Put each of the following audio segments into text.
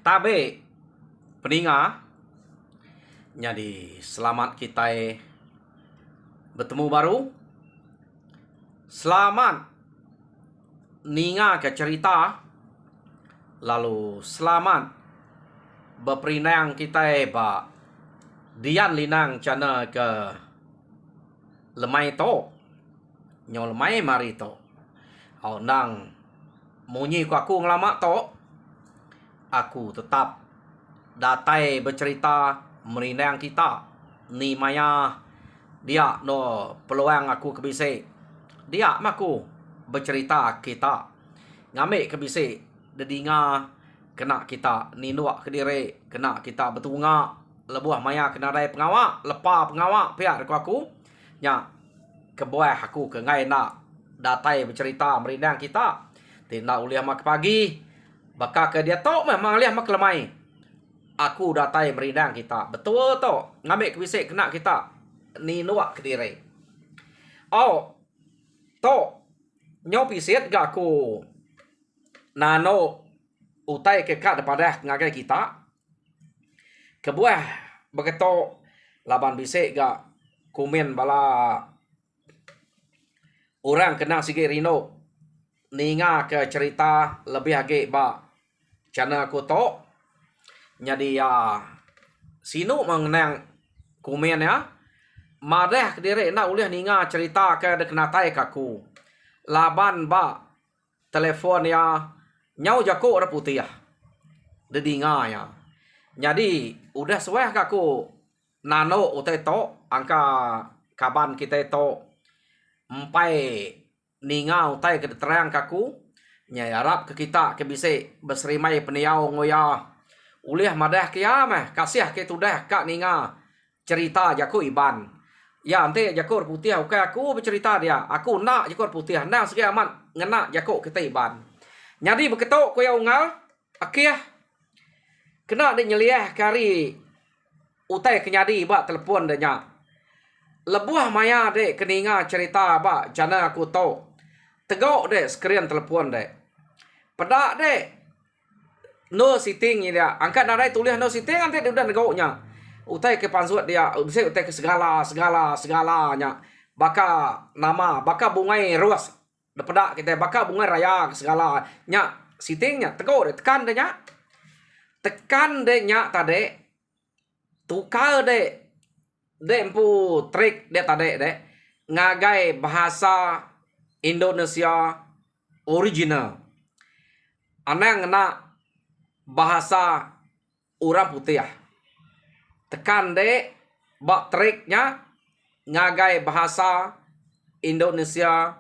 Tabe peninga. Jadi selamat kita bertemu baru. Selamat ninga ke cerita. Lalu selamat berperinang kita ba dian linang cana ke lemai to. Nyo lemai mari to. Au nang munyi ku aku ngelama to. Aku tetap datai bercerita merinang kita. Ni maya dia no peluang aku kebise. Dia maku bercerita kita. Ngambil kebise dedinga kena kita ninuak kediri. Kena kita betunga. Lebuah maya kena rai pengawak. Lepa pengawak pihak deku aku. Nya kebuah aku ke ngai nak datai bercerita merinang kita. Tindak uliah mak pagi. Baka ke dia tok memang liah mak lemai. Aku datai merinang kita. Betul tok. Ngambil kebisik kena kita. Ni nuak kediri. Oh. Tok. Nyo pisit gak aku. Nano. Utai kekat daripada ngagai kita. Kebuah. Begitu. Laban bisik gak. Kumin bala. Orang kena sikit rino. Ninga ke cerita lebih agak ba. Cana aku tok. Jadi ya. Sinu mengenang kumen ya. Madah kediri nak uliah ninga cerita ke dekenatai kaku. Laban ba. Telefon ya. Nyau jako orang putih ya. Dedinga ya. Jadi udah suah kaku. Nano utai tok. Angka kaban kita tok. Empai ninga utai ke terang kaku. Nyai harap ke kita ke bise berserimai peniau ngoya. Uliah madah kia meh kasih ke tudah kak ninga cerita jaku iban. Ya ante jakor putih oke aku bercerita dia. Aku nak jakor putih nak segi amat ngena jakok kita iban. Jadi begitu koya ungal akhir kena de nyeliah kari utai kenyadi ba telepon de nya. Lebuah maya de keninga cerita ba jana aku tahu. Tegok deh skrin telepon deh. Pedak deh. No sitting dia. Angkat nadai tulis no sitting nanti dia udah negoknya. Utai ke pansut dia. Bisa utai ke segalanya. Baka nama. Baka bungai ruas. Pedak kita. Baka bungai raya segala. Nya sittingnya. Tegok deh. Tekan deh nya. Tekan deh nya tadi. Tukar deh. Deh empu trik deh tadi deh. Ngagai bahasa Indonesia original. Anang nak bahasa orang putih. Tekan dek bak triknya ngagai bahasa Indonesia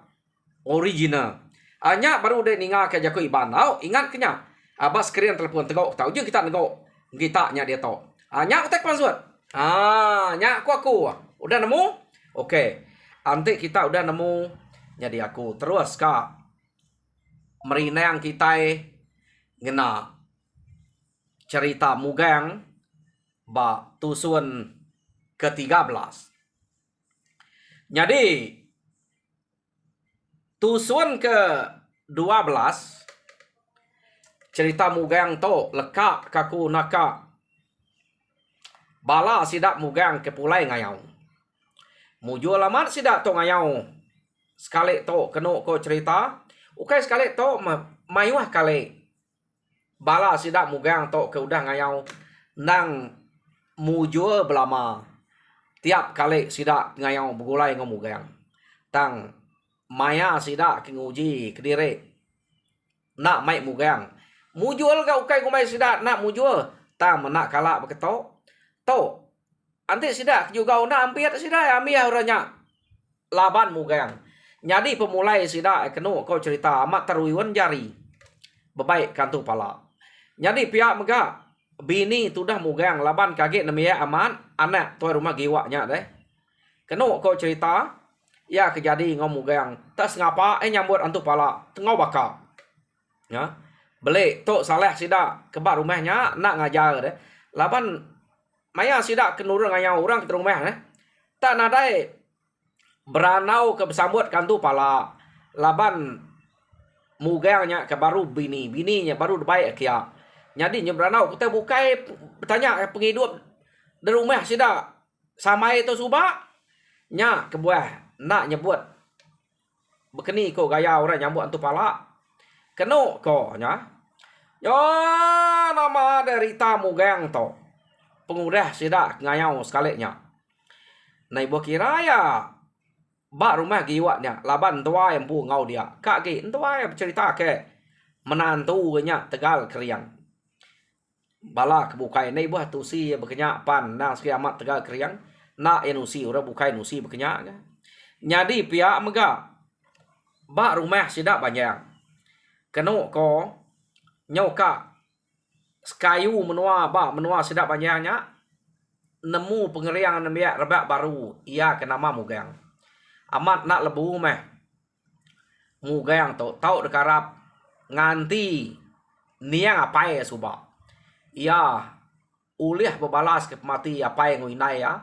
original. Anya baru dek ninga ke jaku iban. Au ingat kenya. Abah skrin telepon tegok tahu je kita negok. Kita nya dia tahu. Anya utek pansut. Nya aku. Udah nemu? Okey. Nanti kita udah nemu. Jadi aku terus kak merinang kita ngena cerita mugang ba tusun ke-13. Jadi tusun ke-12 cerita mugang to lekak kaku naka bala sidak mugang ke pulai ngayau. Mujul amat sidak to ngayau. Sekali to keno ko cerita. Ukai sekali to mayuah kali. Bala sidak mugang to ke udah ngayau. Nang mujur belama. Tiap kali sidak ngayau begulai ngomugang. Tang maya sidak ke nguji kediri. Nak mai mugang. Mujur ka ukai kumai sidak nak mujur. Tang menak kalak beketo. To. Anti sidak juga nak ampiat sidak ambiah orangnya. Laban mugang. Jadi pemulai sida keno kau cerita amat teruiwan jari. Bebaik kantu pala. Jadi pihak mega bini tu dah mugang laban kaget namanya aman anak tuai rumah giwaknya deh. Keno kau cerita ya kejadi ngom mugang tak sengapa nyambut antu pala tengau baka. Ya. Beli tok salah sida kebar rumahnya nak ngajar deh. Laban maya sida kenurang ngayau orang ke rumah deh. Tak nadai beranau ke bersambut kantu pala. Laban mugangnya ke baru bininya baru baik kia. Jadi nyebranau kita bukai bertanya penghidup di rumah sida samai itu subak nya kebuah nak nyebut bekeni ko gaya orang nyambut antu pala keno ko nya yo nama derita mugang to pengudah sida ngayau sekalinya nai bo kira ya ba rumah giwatnya laban tua yang bu ngau dia kak gi tua yang cerita ke menantu nya tegal kriang bala kebukai nai buah tusi bekenya pan nang kiamat tegal kriang na enusi ora bukai nusi bekenya nyadi pihak mega ba rumah sida banyak keno ko nyoka sekayu menua sida banyaknya nemu pengeriang nembia rebak baru ia ke nama mugang amat nak lebu meh mugang to tau dekarap nganti niang apa ya suba ia ulih berbalas ke mati apa yang nguinai ya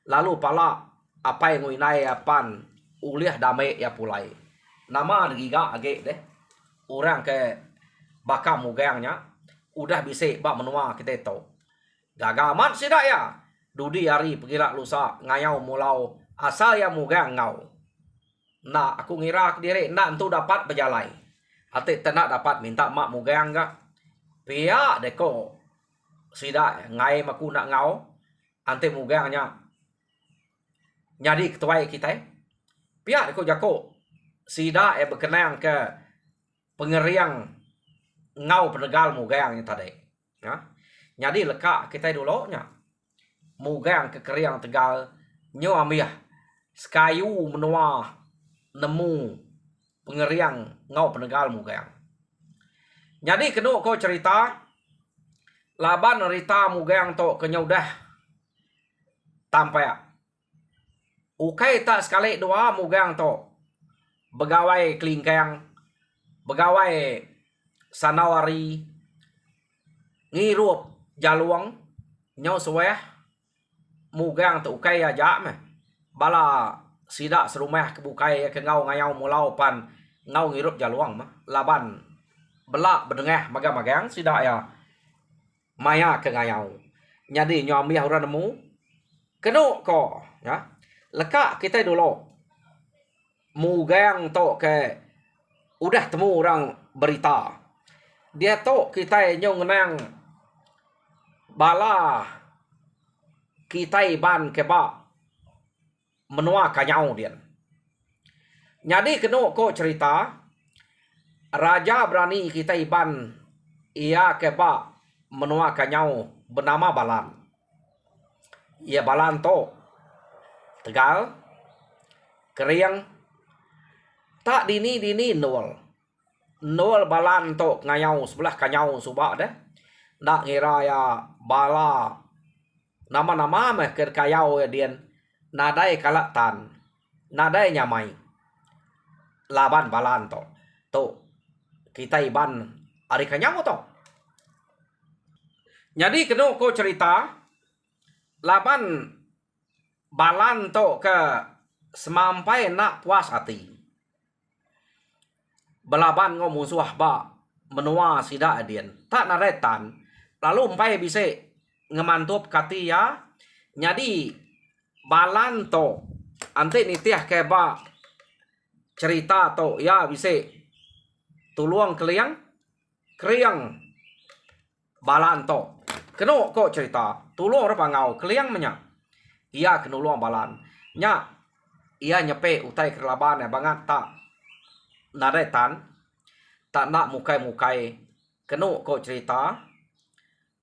lalu pala apa yang nguinai pan ulih damai ya pulai nama giga age deh orang ke bakam mugangnya udah bisa bak menua kita tahu gagaman sida ya dudi hari pergilah lusa ngayau mulau asal ya mugang ngau nah aku ngira diri nak tu dapat berjalai hati tenak dapat minta mak mugang gak pihak deko sida ngai maku nak ngau ante mugangnya nyadi ketua kita pihak deko jako sida berkenang ke pengeriang ngau penegal mugang yang tadi ya nyadi lekak kita dulu nya mugang ke keriang tegal nyo amiah sekayu menua nemu pengeriang ngau penegal mugang jadi keno ko cerita laban rita mugang to kenyo dah tampai ukai tak sekali dua mugang to begawai kelingkang begawai sanawari ngirup jaluang nyau suweh mugang tu ukai aja meh bala sida serumah kebukai ke ngau ngayau mulau pan ngau ngirup jaluang mah laban belak bedengah magang-magang sida ya maya ke ngayau nyadi nyambi ora nemu keno ko ya lekak kita dulu mugang to ke udah temu orang berita dia to kita nyong nang bala kita iban keba menua kanyau dia jadi keno ko cerita raja berani kita iban ia keba menua kanyau bernama Balan ia Balan to tegal keriang tak dini nol Balan to ngayau sebelah kanyau subak deh nak ngira ya bala nama-nama meh ke kayau ya dian nadai kalatan nadai nyamai laban Balan to kita iban ari kanyau to jadi keno ko cerita laban Balan to ke semampai nak puas hati belaban ngo musuh ba menua sida adian tak naretan lalu umpai bisa ngemantup kati ya nyadi Balan to ante nitiah keba cerita to ya bisa tuluang kriang Balan to keno ko cerita tuluang rapa ngau kriang menya ia kenuluang Balan nya ia nyepe utai kerlaban ya bangat tak naretan tak nak mukai keno ko cerita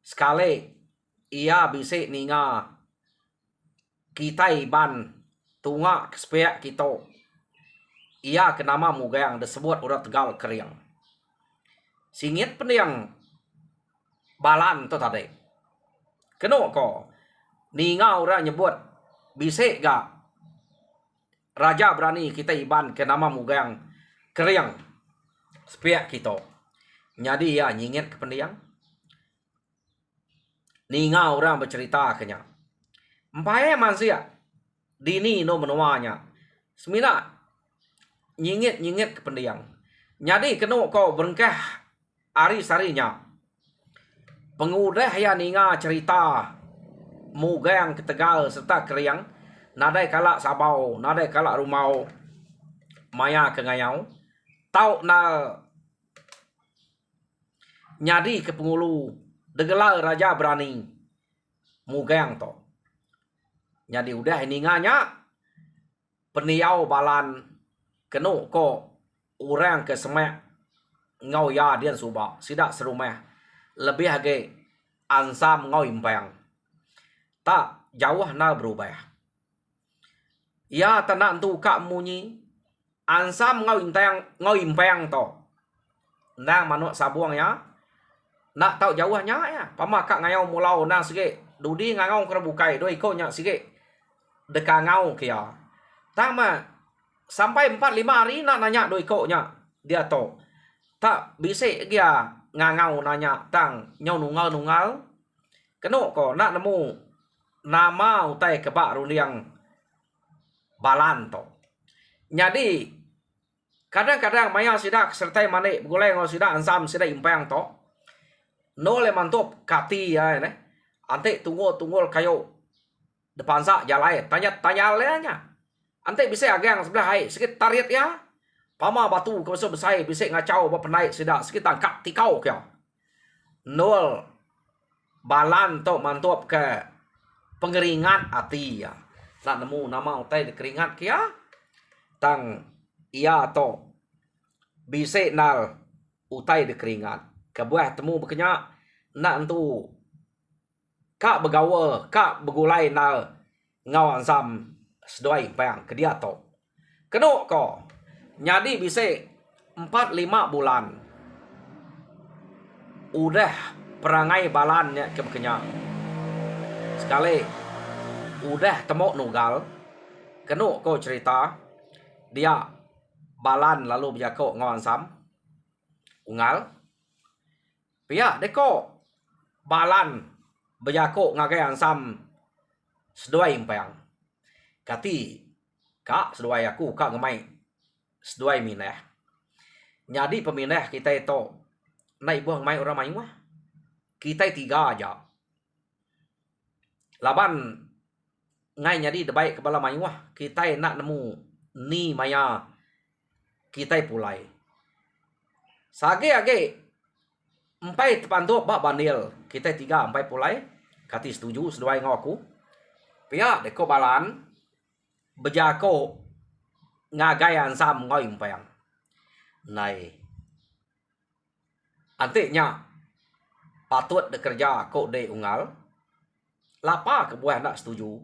sekali ia bisa ninga kita iban tunga kesepiak kita ia kenama mugang disebut urat tegal keriang singit pendiang Balan to tadi keno ko ninga orang nyebut bisa ga raja berani kita iban kenama mugang keriang sepiak kita jadi ya nyingit ke pendiang ninga orang bercerita kenya empai manusia dini no menuanya semina nyingit ke pendiang jadi keno ko berengkah ari sarinya pengudah ya ninga cerita mugang ke Tegal serta Keriang, nadai kalak Sabau, nadai kalak Rumau, maya ke Ngayau, tau na nyadi ke Pengulu, degelar Raja Berani, mugang to. Nyadi udah ninganya, peniau balan, kenu ko orang ke semek, ngau ya dian subak, sidak serumah, lebih hage ansam ngau impang. Tak jauh na berubah. Ya tanak tu kak munyi ansam ngau impang to. Nang manuk sabuang ya. Nak tahu jauhnya ya. Pama kak ngayau mulau na sige. Dudi ngau kerbukai doi ko nya sige. Deka ngau kia. Tama sampai 4-5 hari nak nanya doi ko nya dia to. Tak bisik dia ngangau nanya tang nyau nungal. Keno ko nak nemu nama utai kebak runiang balan to. Jadi kadang-kadang maya sidak sertai manik begulai ngau sidak ansam sidak impang to. No le mantop kati ya ne. Ante tunggul kayo depan sa jalai tanya lenya. Ante bisa agang sebelah hai sikit tariat ya. Pama batu kau besai bisa ngacau ba penai sidak sikit tangkap tikau kya. Nol balan to mantop ke pengeringat ati ya. Nak nemu nama utai de keringat kia. Tang ia to bise nal utai de keringat. Kebuah temu berkenyak nak entu kak begawa kak begulai nal ngau ansam sedoi pang ke dia to. Keno ko nyadi bise 4-5 bulan. Udah perangai balannya ke berkenyak. Sekali udah temok nugal, kenu ko cerita dia balan lalu berjako ngawan sam ungal pia deko balan berjako ngagai ansam seduai impang kati kak seduai aku kak ngemai seduai mineh nyadi pemineh kita itu naik buang mai orang mai wah kita 3 aja laban ngai nyadi debai kepala mayuah kita nak nemu ni maya kita pulai sage age empai tepantu bak bandil kita 3 empai pulai kati setuju seduai ngau aku pia deko balan bejako ngagai ansam ngau impang nai antiknya patut bekerja kok de ungal lapa kebuah nak setuju.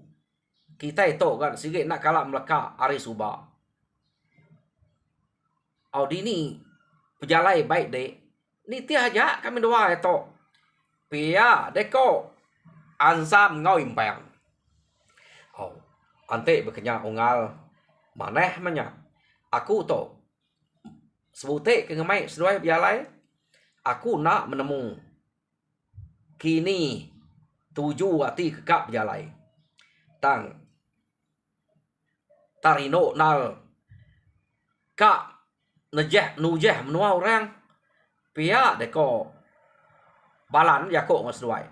Kita itu kan sikit nak kalak meleka hari subak. Audi ni pejalai baik dek. Ni tiah aja kami doa itu. Pia deko ansam ngau impang. Oh, ante berkenyak ungal maneh manya. Aku to sebute ke ngemai seduai pejalai. Aku nak menemu kini 7 ati kekak berjalai. Tang tarino nal kak nujeh menua orang pia deko balan jako ngasduai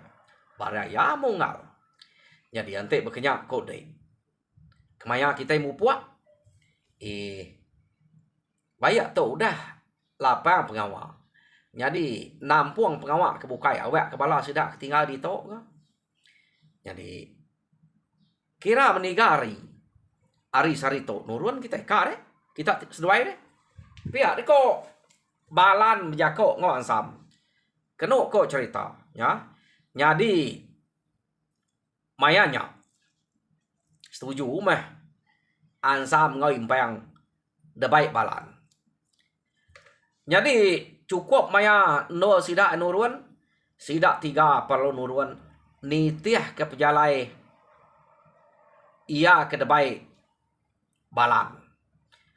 barang ya mungal jadi ante berkenyak kode kemaya kita mupuak bayak tu udah lapang pengawal jadi nampung pengawal kebukai awak kepala sidak tinggal di tok ke. Jadi kira menigari ari sarito nurun kita kare kita seduai deh pihak deko balan menjako ngau ansam keno ko cerita ya jadi mayanya setuju mah ansam ngau impang debai balan jadi cukup maya no sidak nurun sidak 3 perlu nurun nitiah ke pejalai ia ke debai balan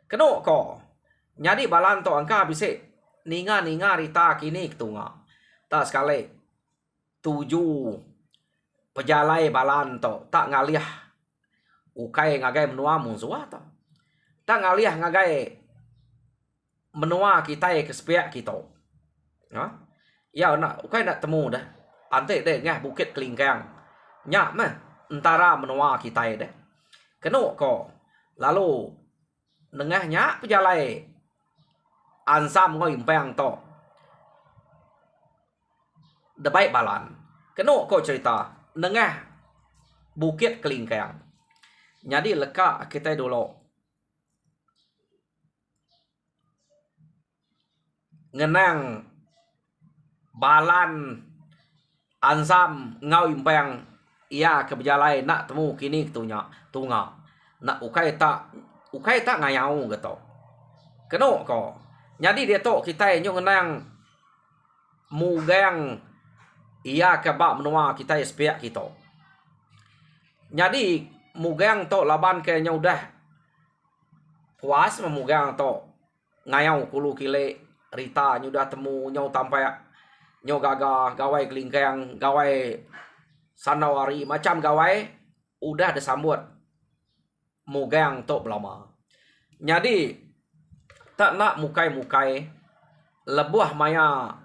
keno ko nyadi balan to angka bisik ninga rita kini ketunga tak sekali 7 pejalai balan to tak ngaliah ukai ngagai menua musuh to tak ngaliah ngagai menua kita ke sepiak kita ya nak ukai nak temu dah ante deh ngah Bukit Kelingkang. Nyak mah antara menua kita deh. Keno ko. Lalu nengahnya pejalai ansam ngoi impang to. Debai balan. Keno ko cerita nengah Bukit Kelingkang. Jadi leka kita dulu ngenang balan ansam ngau impang ia kebejalai nak temu kini tunya tunga nak ukai tak ngayau gitu keno ko jadi dia to kita nyo ngenang mugang ia ke bak menua kita sepiak kita jadi mugang to laban ke nyo dah puas memugang to ngayau kulu kile Rita nyo dah temu nyo tampai nyo gaga gawai Kelingkang gawai sanawari macam gawai udah disambut mugang tok belama. Jadi tak nak mukai-mukai lebuh maya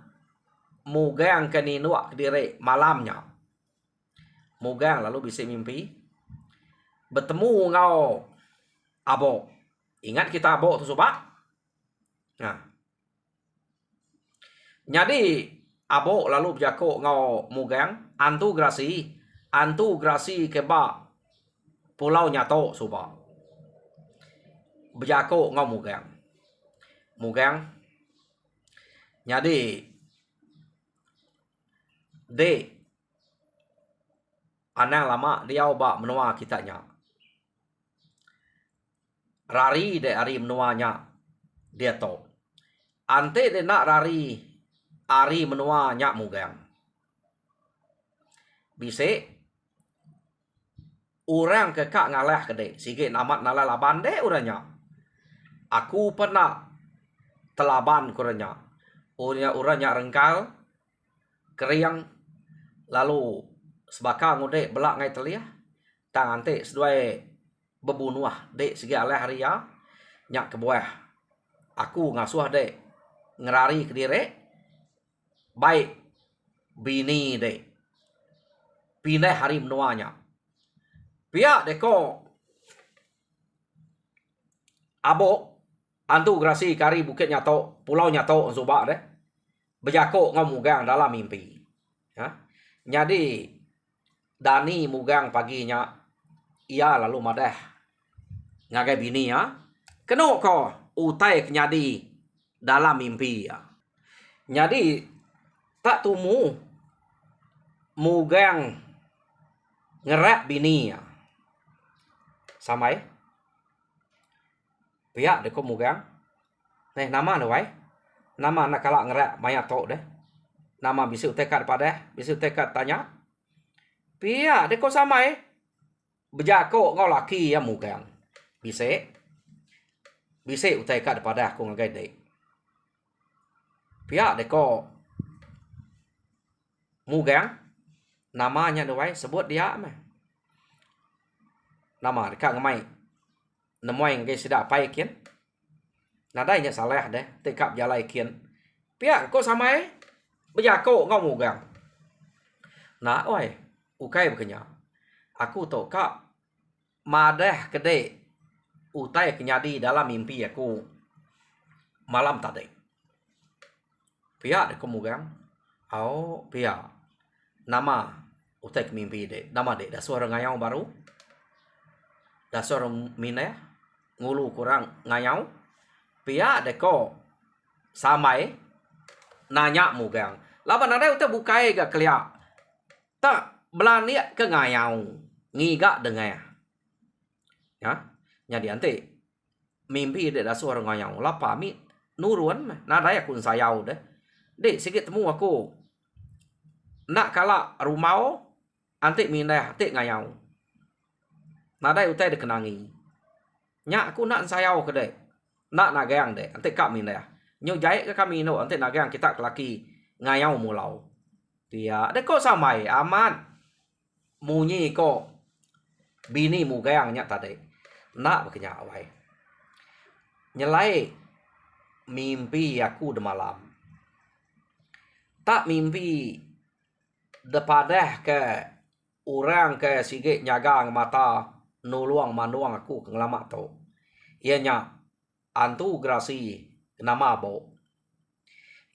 mugang keni nuak kediri malamnya. Mugang lalu bisa mimpi bertemu ngau abo. Ingat kita abo tu sobat? Nah. Jadi abo lalu berjako ngau mugang antu grasi keba pulau nyato soba berjako ngau mugang jadi de anang lama dia ba menua kitanya rari de ari menuanya dia to ante de nak rari ari menua nyak mugang. Bise orang kekak ngalah kede. Sikit amat nalah laban de uranya. Aku pernah telaban kuranya. Uranya rengkal, keriang, lalu sebaka ngode belak ngai telia. Tangan te seduai bebunuah de sigi alah ria nyak kebuah. Aku ngasuh de ngerari kedire. Baik bini de pindah hari menuanya pihak deko abo antu grasi kari Bukit Nyato pulau Nyato soba deh berjako ngau mugang dalam mimpi ya jadi Dani mugang paginya ia lalu madah ngagai bini ya keno ko utai kenyadi dalam mimpi ya jadi tak tumu mugang ngerak bini ya. Samai pihak deko mugang. Nama wai. Nama nak kalak ngerak maya tok deh. Nama bisa tekat pada, bisa tekat tanya. Pihak deko samai berjako ngau laki ya mugang. Bisa utekat pada aku ngagai dek. Pihak deko mugang namanya dewai sebut dia mah nama dekat ngamai nemoy ngai sida pai kian nadainya salah deh tekap jalai kian pihak ko samai berjako ngau mugang nah oi ukai bekenya aku to kak madah kede utai kenyadi dalam mimpi aku malam tadi pihak de ko mugang au pihak nama utek mimpi de nama de dah suara ngayau baru dah suara mina ngulu kurang ngayau pia de ko samai nanya mugang laban ada utek bukai ga kelia tak belani ke ngayau ngiga dengai ya jadi ante mimpi de dah suara ngayau lapa mi nuruan nada ya kun sayau de sikit temu aku nak kala rumau antik mindah antik ngayau nadai utai dikenangi nyak aku nak sayau kedai nak nagang de antik kak mindah nyo jai ke kami no antik nagang kita kelaki ngayau mulau dia de ko samai aman munyi ko bini mugang nyak tadi nak bekenya awai nyelai mimpi aku de malam tak mimpi depadah ke orang ke sige nyagang mata nuluang manuang aku ngelama to. Ianya antu grasi nama bo.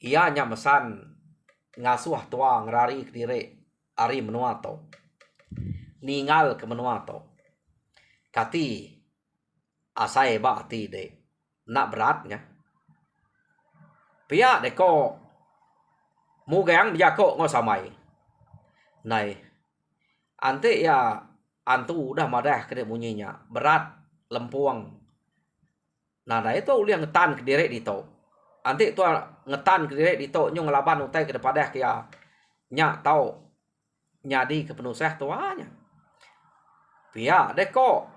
Ianya mesan ngasuh tua ngerari kedire ari menua to. Ningal ke menua to. Kati asai ba ti de nak beratnya. Pia de ko mugang dia ko ngosamai. Nai ante ya antu udah madah kede bunyinya berat lempuang. Nah itu uliang ngetan ke direk dito. Ante tu ngetan ke direk dito nyong laban utai ke depadah kia nya tau nyadi ke penusah tuanya. Pia deko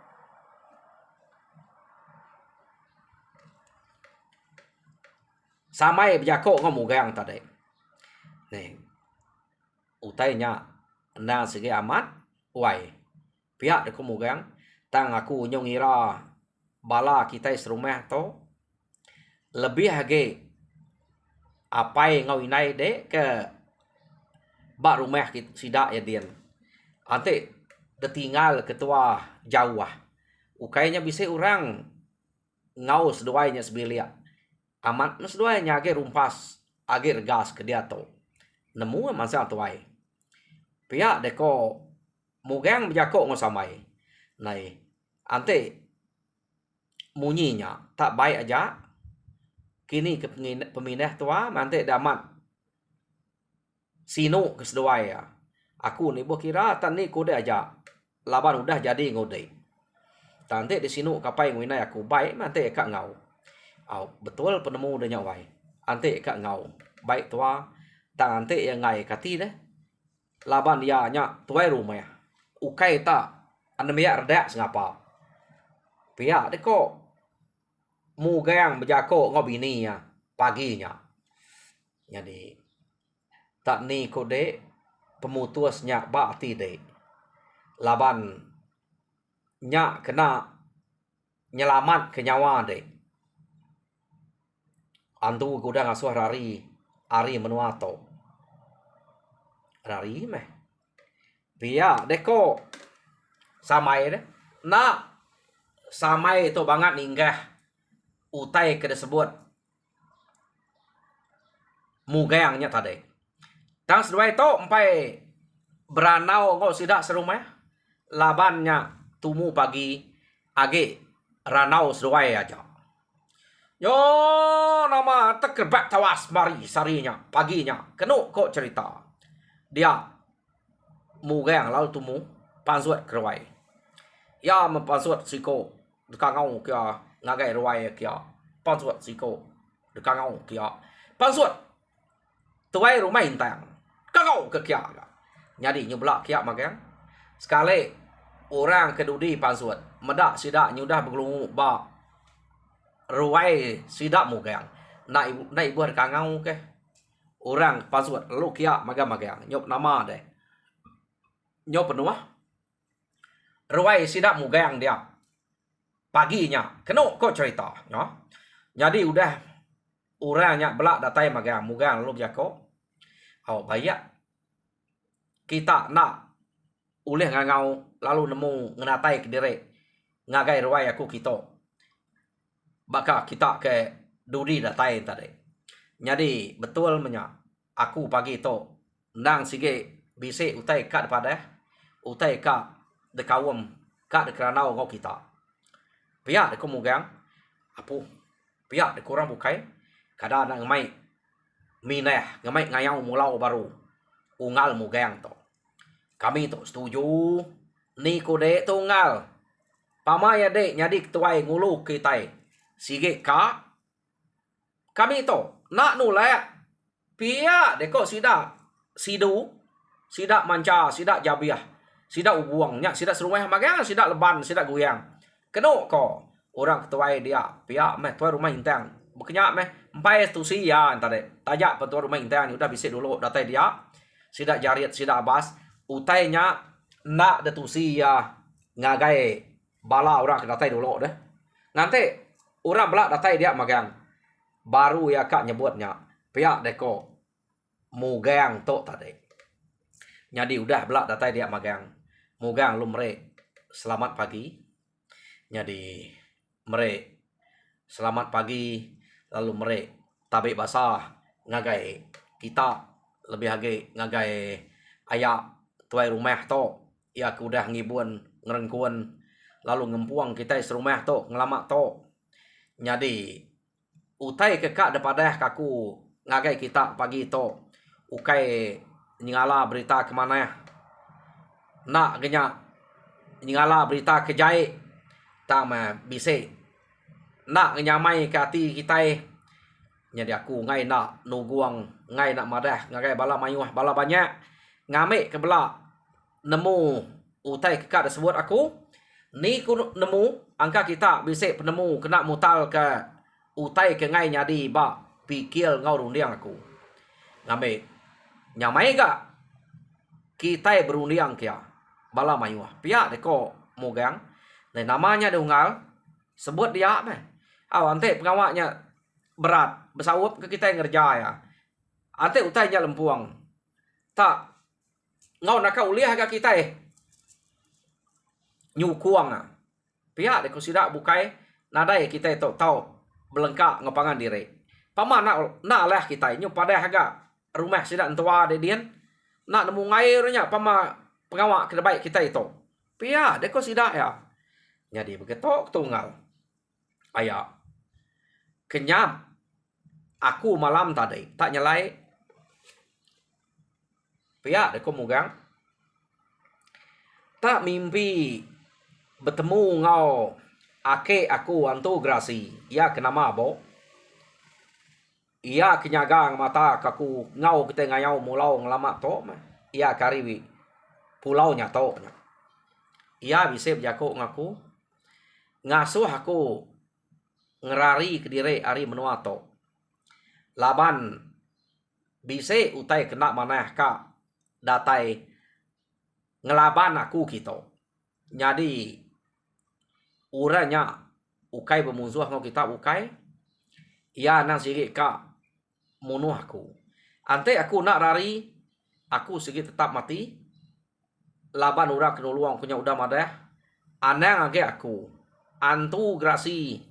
samai bjako ngomugang tadi. Nih utai nya na sige amat wai. Pia deko mugang tang aku nyong ira bala kita serumah to lebih hage apai ngau inai de ke bak rumah kita sidak ya dian ante detinggal ketua jauh ukainya bisa orang ngau seduainya sebelia amat seduainya age rumpas age gas ke dia to nemu masa tuai pihak deko mugang bejako ngosamai nai ante munyinya tak baik aja kini ke pemindah tua nanti damat sino keseduai ya aku ni bo kira tan ni kode aja laban udah jadi ngode tante di sino kapai ngwinai aku baik nanti kak ngau betul penemu udah nyawai ante kak ngau baik tua tang ante yang ngai kati deh laban dia nya tuai rumah ukai ta anemia reda sengapa pihak deh kok mugang bejako ngobini ya paginya. Jadi tak ni kode pemutusnya bakti de. Laban nya kena nyelamat ke nyawa de. Antu kuda ngasuh ari menuato. Rari meh. Pia deko samai de. Na samai itu banget ninggah utai ke disebut mugayangnya tadi. Tang sedua itu empai beranau kau sidak serumah labannya tumu pagi age ranau sedua aja. Yo nama terkerbak tawas mari sarinya paginya kenu kok cerita dia mugayang lalu tumu pansuat kerwai. Ya mempansuat siko dekangau kia ngagai ruai kia pansuat siko dekangau kia pansuat tuai rumah intang kangau ke kia nyadi nyubla kia magang sekali orang kedudi pansuat medak sidak nyudah bergelungu ba ruai sidak mugang na ibu kangau ke orang pansuat lu kia magang nyop nama deh nyop penuah ruai sidak mugang dia paginya kena kok cerita ya jadi udah orangnya belak datai magang mugang lu jako bayak kita nak uleh ngangau lalu nemu ngenatai ke direk ngagai ruai aku kita baka kita ke dudi datai tadi jadi betul menya aku pagi itu nang sige bise utai kat pada utai ka dekawem ka dekeranau ngau kita pihak dek mugang apu pihak dek kurang bukai kada nak ngamai mineh ngamai ngayau mulau baru ungal mugang to kami to setuju ni kode tunggal pamaya dek nyadi tuai ngulu kita sige ka kami to nak nulek pihak dek kok sida sidu sida manca sida jabiah sida ubuangnya sida serumah magang sida leban sida goyang keno ko orang ketua dia pihak meh tuai rumah intang bekenya meh empai tusi ya antare tajak petua rumah intang udah bisa dulu datai dia sidak jariat sidak abas utainya nak detusi ya ngagai bala orang datai dulu deh nanti orang belak datai dia magang baru ya kak nyebutnya pihak deko mugang to tadi Jadi udah belak datai dia magang. Mugang lu merek. Selamat pagi. Jadi merek selamat pagi lalu merek tabik basah ngagai kita lebih lagi ngagai ayak tuai rumah to ya aku udah ngibun ngerengkuan lalu ngempuang kita serumah to ngelamak to. Jadi utai kekak daripada kaku ngagai kita pagi to ukai nyala berita kemana ya nak genya nyala berita kejai tama bise nak nyamai ke hati kita. Jadi aku ngai nak nuguang ngai nak madah ngai bala mayuh bala banyak ngamek ke belak nemu utai kekak disebut aku ni ku nemu angka kita bisik penemu kena mutal ke utai ke ngai nyadi ba pikir ngau rundiang aku ngamek nyamai ga kita berundiang kia bala mayuh pihak deko mugang nah namanya dungal sebut dia meh ante pengawaknya berat bersawap ke kita yang ngerja ya ante utainya lempuang tak ngau nak uliah ke kita nyukuang na pihak de kusida bukai nadai kita tahu belengkak ngapangan diri paman nak lah kita nyu pada haga rumah sida entua de dian nak nemu ngairnya pama pengawak kebaik kita itu pihak de kusida ya jadi begitu tunggal ayak kenyam aku malam tadi tak nyalai pihak deko mugang tak mimpi bertemu ngau ake aku antu grasi ia kena mabo ia kenyagang mata kaku ngau kita ngayau mulau ngelama to ia kariwi pulau nyato ia bisa berjaku ngaku ngasuh aku ngerari ke diri ari menua to laban bise utai kena manah ka datai ngelaban aku kita jadi uranya ukai bermusuh ngau kita ukai ya nang sigi ka munuh aku ante aku nak rari aku sigi tetap mati laban ura kenuluang punya udah madah anang age aku antu grasi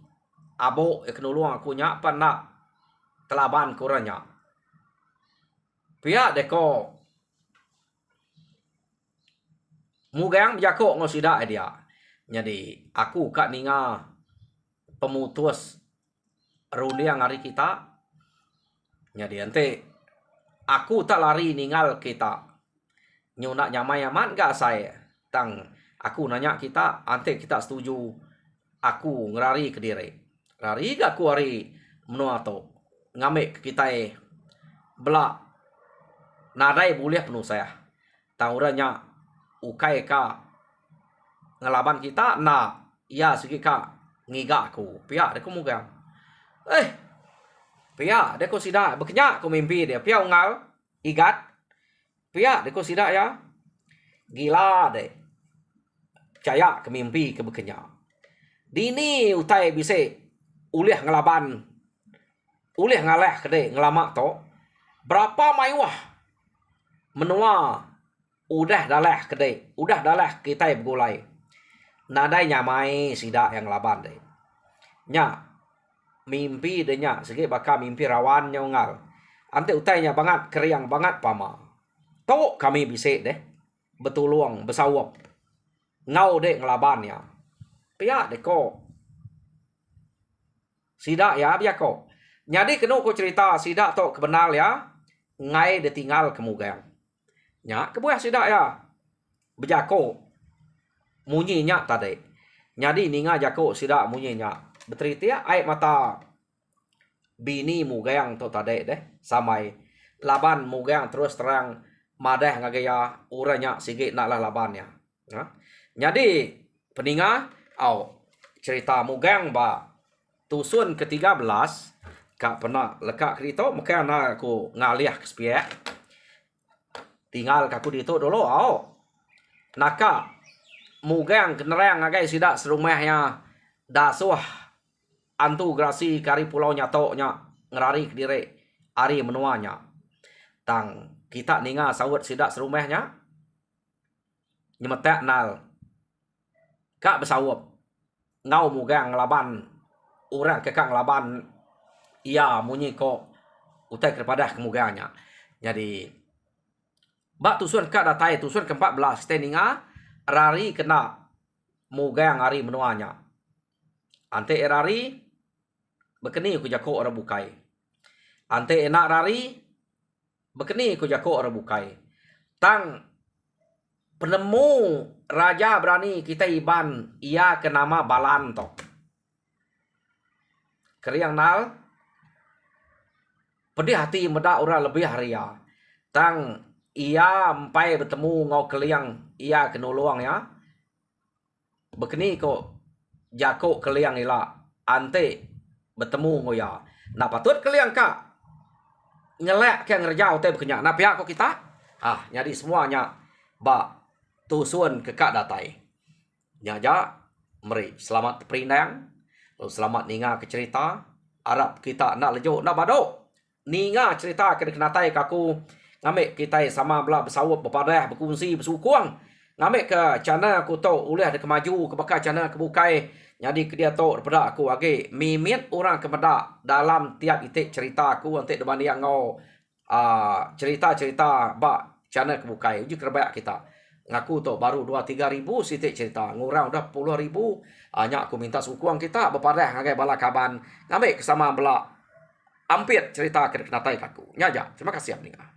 abo kenuluang aku nya pana telaban kuranya pihak deko mugang jako ngosida dia jadi aku kak ninga pemutus rundiang hari kita jadi ante aku tak lari ningal kita nyuna nyamai aman gak saya tang aku nanya kita ante kita setuju aku ngerari ke diri rari gak ku hari menua to ngamek kita belak nadai boleh penuh saya tauranya ukai ka ngelaban kita na ya segi ka ngiga aku pihak deko mugang pihak deko sida bekenyak ku mimpi dia pihak ngal igat pihak deko sida ya gila deh caya ke mimpi ke bekenyak dini utai bisa ulih ngelaban ulih ngaleh kede ngelamak to berapa mayuah menua udah dalah kede udah dalah kita begulai nadai nyamai sida yang laban deh nya mimpi denya segi bakal mimpi rawan nyongal ante utainya banget keriang banget pama to kami bisa deh betuluang besawap ngau deh ngelabannya pihak deh kok sida ya biar kok jadi kena ko cerita sida to kebenal ya ngai ditinggal kemugang nya kebuah sida ya bejako munyinya tadi jadi ninga jako sida munyinya betritia air mata bini mugang to tadi deh samai laban mugang terus terang madah ngagaya uranya sigit naklah labannya jadi peninga cerita mugang ba tusun ke-13 kak pernah lekak kerita maka nak aku ngaliah ke sepiak tinggal kaku di itu dulu naka mugang kenerang agai sidak serumahnya dasuh antu grasi kari pulau nyato nya ngerari ke diri ari menuanya tang kita ninga sawut sidak serumahnya nyemetek nal kak besawap ngau mugang laban orang ke kang laban ia munyi ko utai kepada kemuganya. Jadi bak tusun kak datai tusun ke-14 teninga rari kena mugang hari menuanya. Ante erari bekeni ku jako ora bukai. Ante enak rari bekeni ku jako ora bukai. Tang penemu raja berani kita iban ia ke nama Balan to. Keriang nal pedih hati meda orang lebih haria. Tang ia empai bertemu ngau keliang ia kenuluang ya. Bekeni ko jako keliang ila ante bertemu ngoya. Nah patut keliang kak ngelek ke ngerjau te bekenya. Nah pihak ko kita jadi semuanya ba tusun ke kak datai. Nyaja meri selamat perinang. Selamat ninga ke cerita. Arab kita nak lejo nak badok. Ninga cerita ke kenatai kaku ngambil kita sama belah bersawap berpadah berkongsi bersukung ngambil ke cana aku tahu oleh ada kemaju ke bakal cana kebukai jadi ke dia tahu daripada aku age mimit orang kepada dalam tiap itik cerita aku nanti depan dia ngau cerita-cerita bak cana kebukai uji kerbaik kita ngaku tu baru 2-3 ribu sitik cerita ngurang udah puluh ribu hanya aku minta sukung kita berpadah ngagai bala kaban ngambil kesama belah ampit cerita ke kenatai kaku nyaja terima kasih abninga.